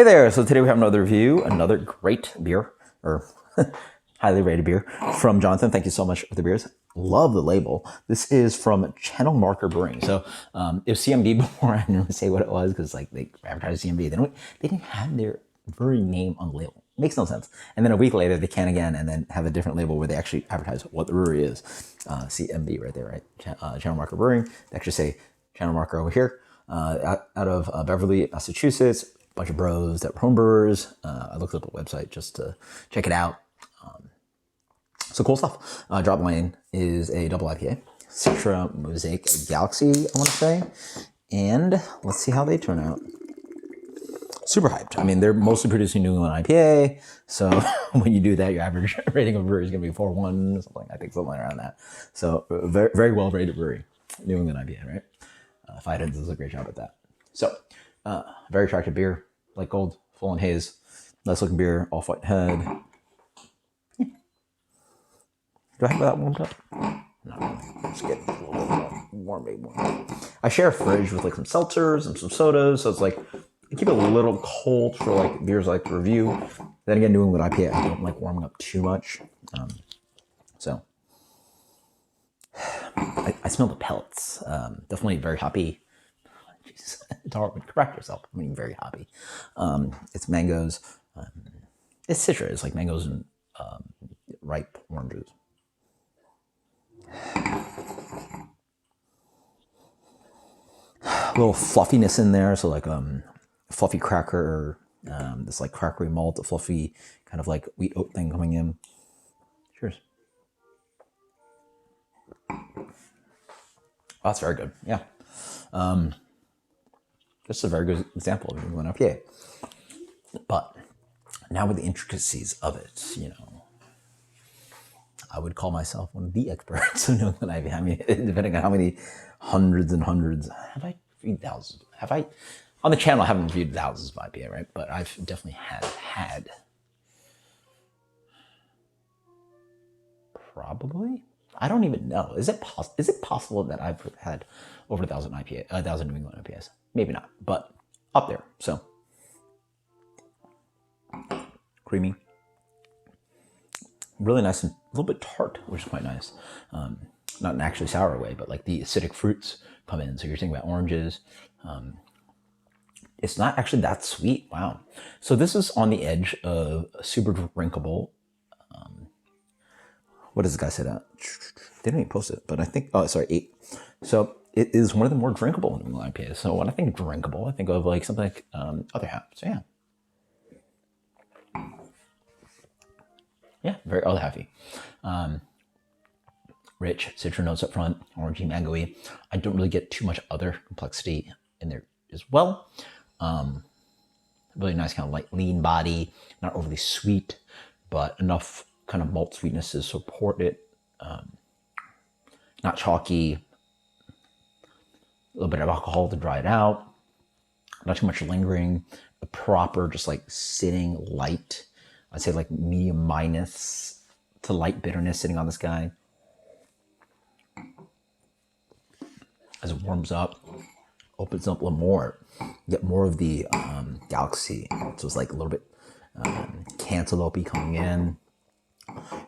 Hey there, so today we have another review, another great beer, or highly rated beer from Jonathan. Thank you so much for the beers. Love the label. This is from Channel Marker Brewing. So it was CMB before. I didn't really say what it was because like they advertised CMB. They didn't have their brewery name on the label. Makes no sense. And then a week later they can again and then have a different label where they actually advertise what the brewery is. CMB right there, right? Channel Marker Brewing. They actually say Channel Marker over here out of Beverly, Massachusetts. Bunch of bros that were home brewers. I looked up a website just to check it out. So cool stuff. Dropline is a double IPA. Citron, Mosaic, Galaxy, I want to say. And let's see how they turn out. Super hyped. I mean, they're mostly producing New England IPA. So when you do that, your average rating of a brewery is going to be 4.1, something. I think something around that. So very, very well rated brewery. New England IPA, right? Fidens does a great job at that. So very attractive beer, light gold, full on haze, nice looking beer, off white head. Do I have that warmed up? Not really. Let's get a little bit warm. I share a fridge with like some seltzers and some sodas, so it's like I keep it a little cold for like beers I like to review. Then again, New England IPA, I don't like warming up too much. So I smell the pellets. Definitely very hoppy. Jesus, Darwin, correct yourself. I mean, very hoppy. It's mangoes. It's citrus. It's like mangoes and ripe oranges. A little fluffiness in there. So like fluffy cracker, this like crackery malt, a fluffy kind of like wheat oat thing coming in. Cheers. Oh, that's very good. Yeah. This is a very good example of New England IPA. But now with the intricacies of it, you know, I would call myself one of the experts in New England IPA. I mean, depending on how many hundreds and hundreds, have I reviewed thousands? Have I, on the channel, I haven't reviewed thousands of IPA, right? But I've definitely had probably, I don't even know. Is it possible that I've had over 1,000 New England IPAs? Maybe not, but up there. So creamy, really nice and a little bit tart, which is quite nice. Not in actually sour way, but like the acidic fruits come in. So you're thinking about oranges. It's not actually that sweet. Wow. So this is on the edge of super drinkable. What does this guy say that? They didn't even post it, but I think, oh, sorry, 8. So it is one of the more drinkable New England IPAs. So when I think drinkable, I think of like something like Other Half. So yeah. Yeah, very Other Halfy. Rich citron notes up front, orangey, mangoey. I don't really get too much other complexity in there as well. Really nice kind of light, lean body, not overly sweet, but enough kind of malt sweetness to support it. Not chalky. A little bit of alcohol to dry it out. Not too much lingering. A proper, just like sitting light. I'd say like medium minus to light bitterness sitting on this guy. As it warms up, opens up a little more. You get more of the Galaxy. So it's like a little bit cantaloupe coming in.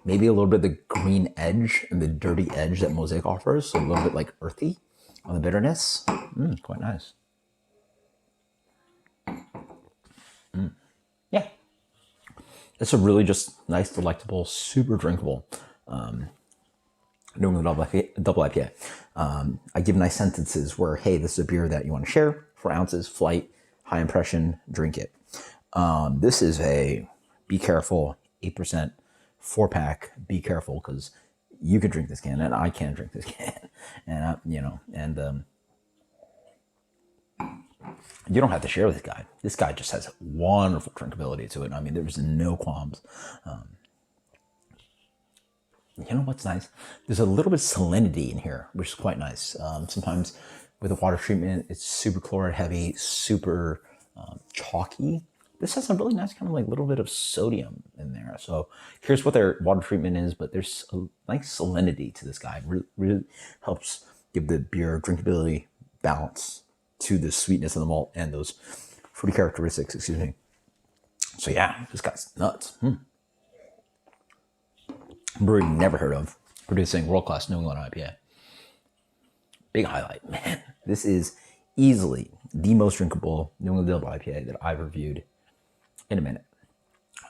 Maybe a little bit of the green edge and the dirty edge that Mosaic offers. So a little bit like earthy on the bitterness. Quite nice. Yeah. It's a really just nice, delectable, super drinkable New England double IPA. I give nice sentences where, hey, this is a beer that you want to share, 4 ounces, flight, high impression, drink it. This is a be careful, 8%, 4-pack, be careful, because you can drink this can and I can't drink this can. And, you don't have to share with this guy. This guy just has wonderful drinkability to it. I mean, there's no qualms. You know what's nice? There's a little bit of salinity in here, which is quite nice. Sometimes with the water treatment, it's super chloride heavy, super chalky. This has a really nice kind of like little bit of sodium in there. So here's what their water treatment is, but there's a nice salinity to this guy. Really helps give the beer drinkability balance to the sweetness of the malt and those fruity characteristics, excuse me. So yeah, this guy's nuts. Brewery never heard of, producing world-class New England IPA. Big highlight, man. This is easily the most drinkable New England Double IPA that I've reviewed in a minute.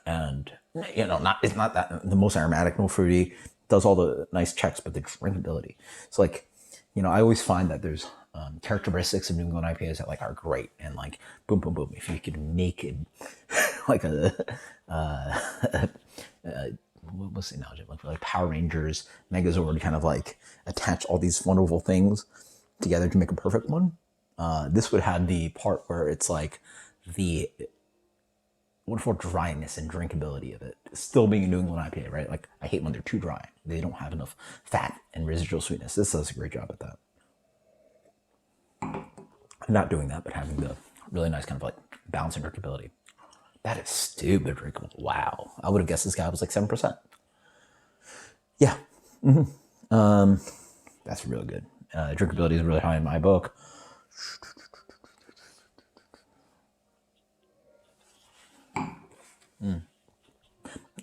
And it's not that the most aromatic, no fruity, does all the nice checks, but the drinkability. It's like, I always find that there's characteristics of New England IPAs that are great, and boom, boom, boom. If you could make it like what's the analogy? Like Power Rangers, Megazord, kind of attach all these wonderful things together to make a perfect one. This would have the part where it's the wonderful dryness and drinkability of it, still being a New England IPA, right? I hate when they're too dry. They don't have enough fat and residual sweetness. This does a great job at that. Not doing that, but having the really nice kind of balance and drinkability. That is stupid drinkable. Wow. I would have guessed this guy was 7%. Yeah. That's really good. Drinkability is really high in my book.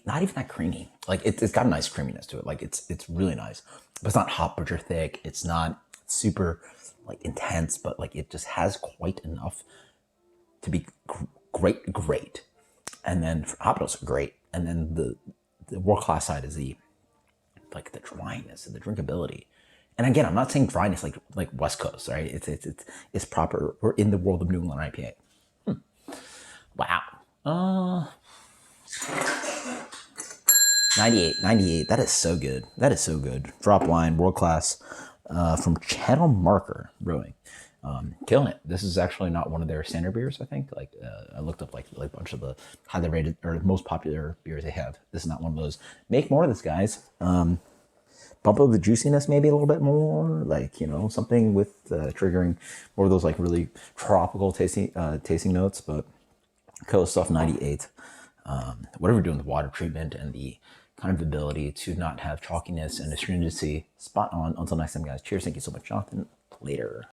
Not even that creamy. It's got a nice creaminess to it. It's really nice, but it's not hot butcher thick. It's not super intense, but it just has quite enough to be great. And then hop notes are great. And then the world class side is the dryness and the drinkability. And again, I'm not saying dryness like West Coast, right? It's proper. We're in the world of New England IPA. Wow. 98. That is so good. Dropline, world class, from Channel Marker Brewing. Killing it. This is actually not one of their standard beers, I think. I looked up a bunch of the highly rated or most popular beers they have. This is not one of those. Make more of this, guys. Bump up the juiciness maybe a little bit more, something with triggering more of those really tropical tasting notes. But Killer Stuff 98. Whatever you're doing with water treatment and the kind of ability to not have chalkiness and astringency, spot on. Until next time, guys. Cheers. Thank you so much, Jonathan. Later.